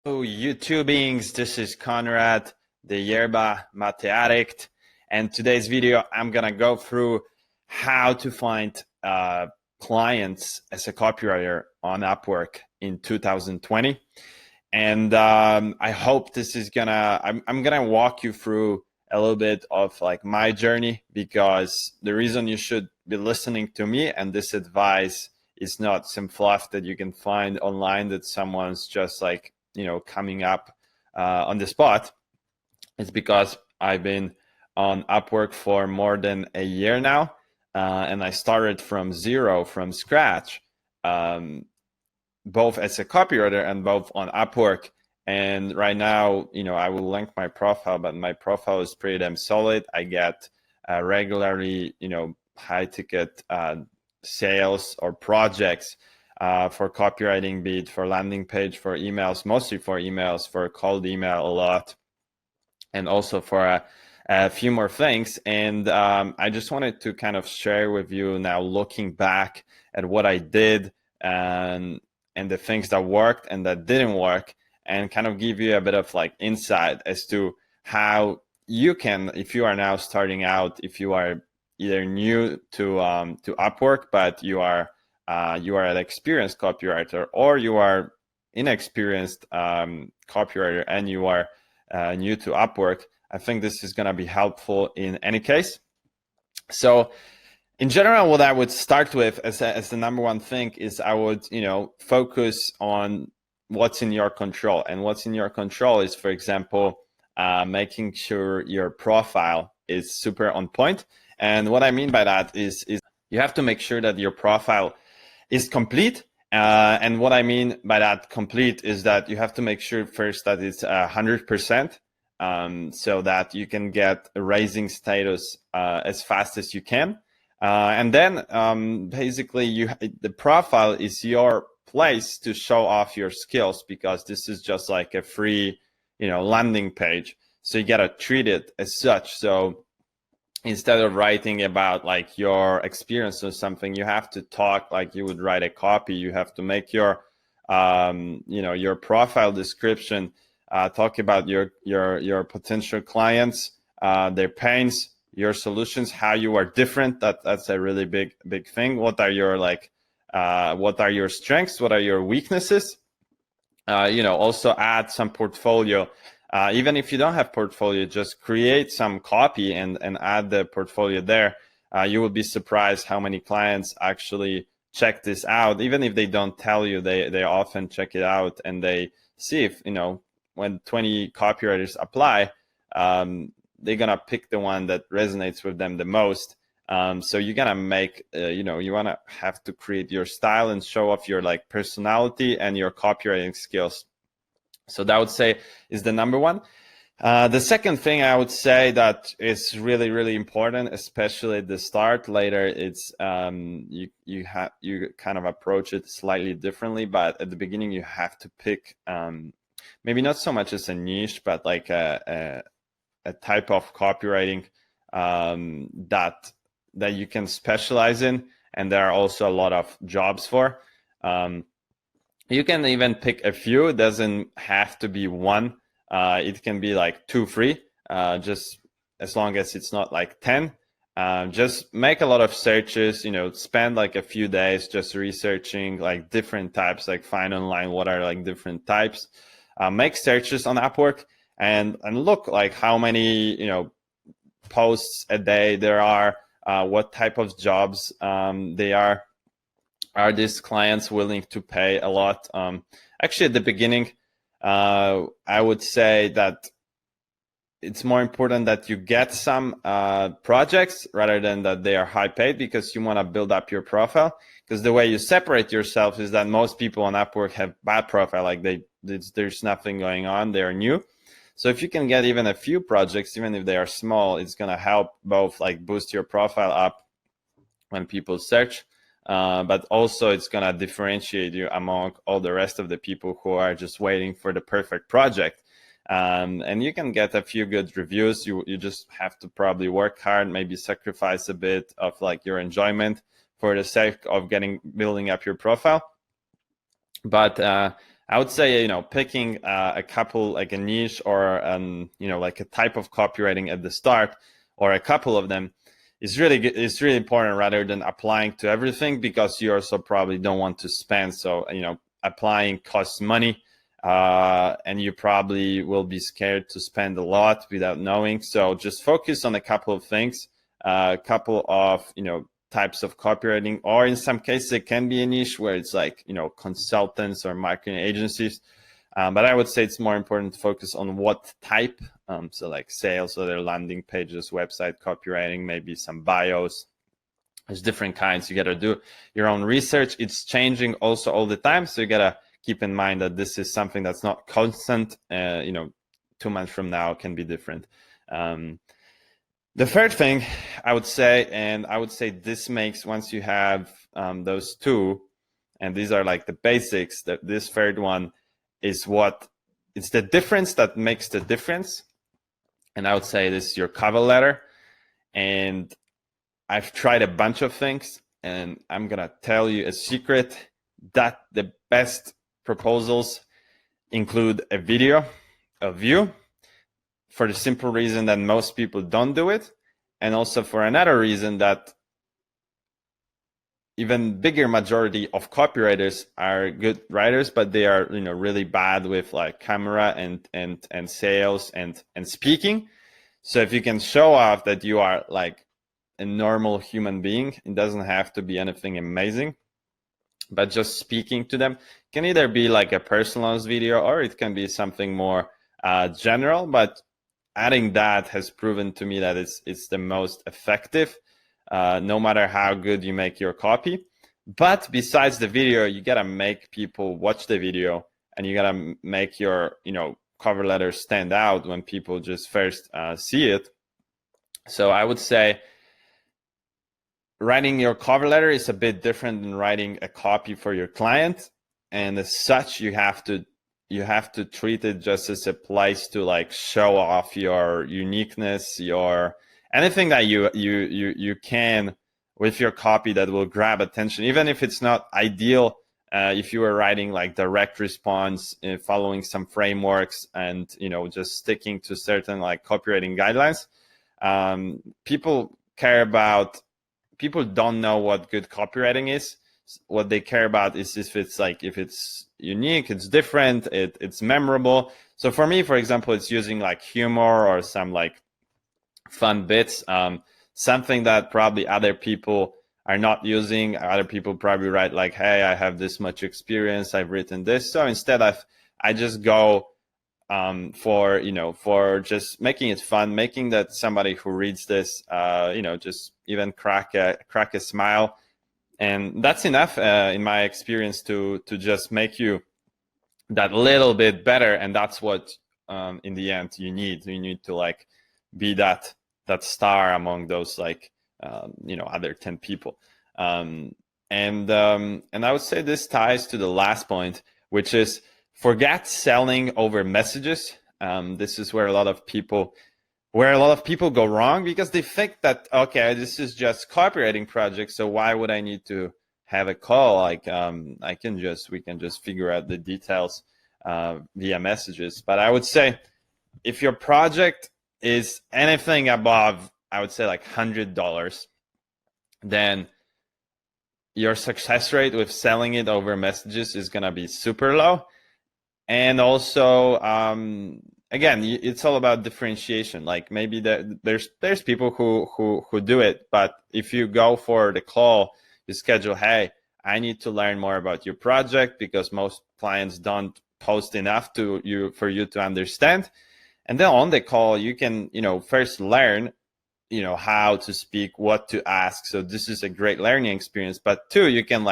Hello, YouTubings. This is Konrad, the Yerba Mate Addict, and today's video I'm gonna go through how to find clients as a copywriter on Upwork in 2020. And I hope this is I'm gonna walk you through a little bit of like my journey, because the reason you should be listening to me and this advice is not some fluff that you can find online that someone's just like coming up on the spot. It's because I've been on Upwork for more than a year now, and I started from zero, from scratch, both as a copywriter and both on Upwork. And right now, I will link my profile, but my profile is pretty damn solid. I get regularly, high ticket sales or projects for copywriting, be it for landing page, for emails, mostly for emails, for cold email a lot, and also for a few more things. And I just wanted to kind of share with you now, looking back at what I did and the things that worked and that didn't work, and kind of give you a bit of like insight as to how you can, if you are now starting out, if you are either new to Upwork, but you are an experienced copywriter, or you are inexperienced copywriter and you are new to Upwork. I think this is going to be helpful in any case. So in general, what I would start with as the number one thing is I would, focus on what's in your control. And what's in your control is, for example, making sure your profile is super on point. And what I mean by that is you have to make sure that your profile is complete. And what I mean by that complete is that you have to make sure first that it's 100%, so that you can get a raising status as fast as you can. And then basically the profile is your place to show off your skills, because this is just like a free, landing page. So you gotta treat it as such. So instead of writing about like your experience or something, you have to talk like you would write a copy. You have to make your, your profile description talk about your potential clients, their pains, your solutions, how you are different. That's a really big thing. What are your what are your strengths? What are your weaknesses? Also add some portfolio. Even if you don't have portfolio, just create some copy and add the portfolio there. You will be surprised how many clients actually check this out. Even if they don't tell you, they often check it out, and they see if, when 20 copywriters apply, they're gonna pick the one that resonates with them the most. So you're gonna make, you wanna have to create your style and show off your like personality and your copywriting skills. So that I would say is the number one. The second thing I would say that is really, really important, especially at the start. Later, it's you kind of approach it slightly differently, but at the beginning you have to pick maybe not so much as a niche, but like a type of copywriting that you can specialize in, and there are also a lot of jobs for. You can even pick a few. It doesn't have to be one. It can be like 2, 3, just as long as it's not like 10. Just make a lot of searches, spend like a few days just researching like different types, like find online what are like different types. Make searches on Upwork and look like how many, posts a day there are, what type of jobs they are. Are these clients willing to pay a lot? Actually, at the beginning, I would say that it's more important that you get some projects rather than that they are high paid, because you want to build up your profile. Because the way you separate yourself is that most people on Upwork have bad profile, like there's nothing going on, they're new. So if you can get even a few projects, even if they are small, it's going to help both like boost your profile up when people search, but also it's going to differentiate you among all the rest of the people who are just waiting for the perfect project. And you can get a few good reviews. You just have to probably work hard, maybe sacrifice a bit of like your enjoyment for the sake of building up your profile. But I would say, picking a couple, like a niche or, like a type of copywriting at the start, or a couple of them, is really important, rather than applying to everything, because you also probably don't want to spend. So, applying costs money, and you probably will be scared to spend a lot without knowing. So just focus on a couple of things, a couple of, types of copywriting, or in some cases it can be a niche where it's like, consultants or marketing agencies. But I would say it's more important to focus on what type. So like sales, or their landing pages, website copywriting, maybe some bios. There's different kinds. You got to do your own research. It's changing also all the time. So you got to keep in mind that this is something that's not constant. 2 months from now can be different. The third thing I would say, and I would say this makes, once you have those two, and these are like the basics, that this third one is it's the difference that makes the difference. And I would say this is your cover letter. And I've tried a bunch of things, and I'm going to tell you a secret that the best proposals include a video of you, for the simple reason that most people don't do it. And also for another reason that even bigger majority of copywriters are good writers, but they are, really bad with like camera and sales and speaking. So if you can show off that you are like a normal human being, it doesn't have to be anything amazing, but just speaking to them, can either be like a personalized video, or it can be something more general. But adding that has proven to me that it's the most effective, no matter how good you make your copy. But besides the video, you gotta make people watch the video, and you gotta make your cover letter stand out when people just first see it. So I would say writing your cover letter is a bit different than writing a copy for your client, and as such, you have to treat it just as a place to like show off your uniqueness, your anything that you can with your copy that will grab attention, even if it's not ideal. If you were writing like direct response, following some frameworks, and just sticking to certain like copywriting guidelines, people don't know what good copywriting is. What they care about is if it's unique, it's different, it's memorable. So for me, for example, it's using like humor or some like fun bits, something that probably other people are not using. Other people probably write like, hey, I have this much experience, I've written this. So instead I just go for just making it fun, making that somebody who reads this, just even crack a smile. And that's enough, in my experience, to just make you that little bit better. And that's what, in the end, you need. You need to like be that star among those like other 10 people. And I would say this ties to the last point, which is forget selling over messages. This is where a lot of people go wrong, because they think that, okay, this is just copywriting project, so why would I need to have a call? Like, we can just figure out the details via messages. But I would say if your project is anything above, I would say like $100, then your success rate with selling it over messages is going to be super low. And also, again, it's all about differentiation. Like maybe there's people who do it, but if you go for the call, you schedule, hey, I need to learn more about your project, because most clients don't post enough for you to understand. And then on the call, you can, first learn, how to speak, what to ask. So this is a great learning experience. But two, you can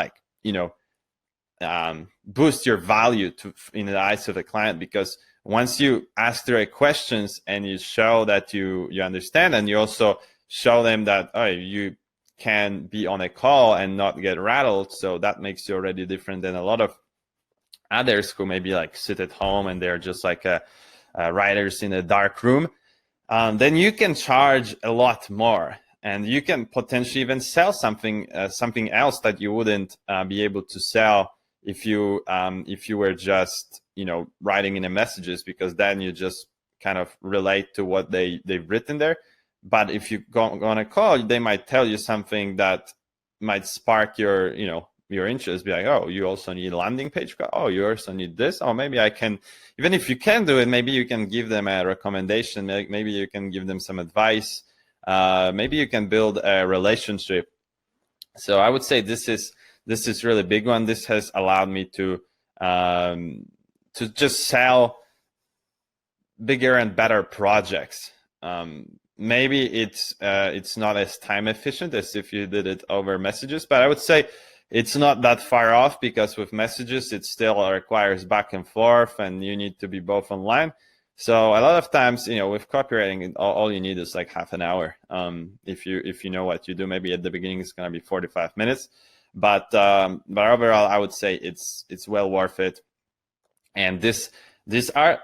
boost your value in the eyes of the client, because once you ask the right questions and you show that you understand, and you also show them that you can be on a call and not get rattled, so that makes you already different than a lot of others who maybe like sit at home and they're just like writers in a dark room. Then you can charge a lot more, and you can potentially even sell something else that you wouldn't be able to sell if you were just, you know, writing in the messages, because then you just kind of relate to what they've written there. But if you go on a call, they might tell you something that might spark your, you know, your interest. Be like, oh, you also need a landing page. Oh, you also need this. Oh, maybe I can, even if you can do it, maybe you can give them a recommendation. Maybe you can give them some advice. Maybe you can build a relationship. So I would say this is really big one. This has allowed me to just sell bigger and better projects. Maybe it's not as time efficient as if you did it over messages, but I would say it's not that far off, because with messages it still requires back and forth, and you need to be both online. So a lot of times, you know, with copywriting, all you need is like half an hour. If you know what you do, maybe at the beginning it's going to be 45 minutes, but overall, I would say it's well worth it. And these are,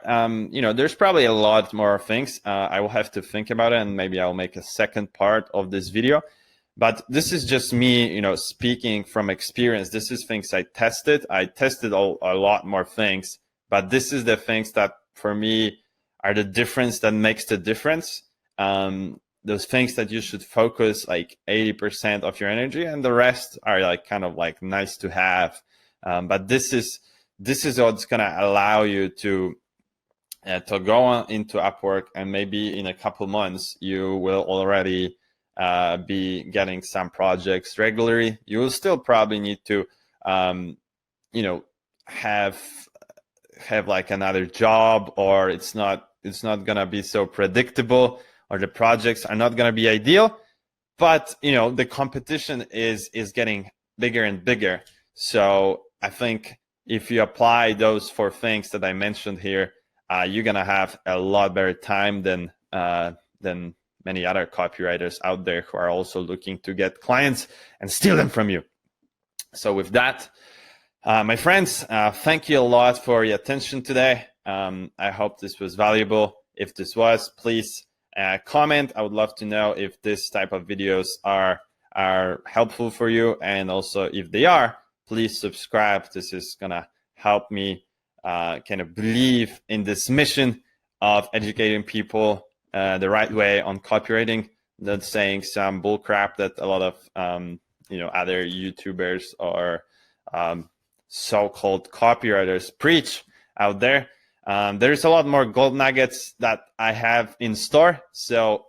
you know, there's probably a lot more things. I will have to think about it, and maybe I'll make a second part of this video. But this is just me, you know, speaking from experience. This is things I tested. I tested a lot more things, but this is the things that for me are the difference that makes the difference. Those things that you should focus like 80% of your energy, and the rest are like kind of like nice to have. But this is what's gonna allow you to go on into UpWork, and maybe in a couple months you will already be getting some projects regularly. You will still probably need to, you know, have like another job, or it's not gonna be so predictable, or the projects are not gonna be ideal. But you know, the competition is getting bigger and bigger. So I think if you apply those 4 things that I mentioned here, you're gonna have a lot better time than many other copywriters out there who are also looking to get clients and steal them from you. So with that, my friends, thank you a lot for your attention today. I hope this was valuable. If this was, please comment. I would love to know if this type of videos are helpful for you, and also if they are, please subscribe. This is gonna help me kind of believe in this mission of educating people the right way on copywriting, not saying some bull crap that a lot of you know, other YouTubers or so-called copywriters preach out there. There's a lot more gold nuggets that I have in store, so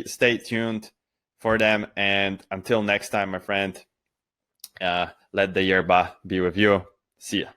stay tuned for them. And until next time, my friend, let the Yerba be with you. See ya.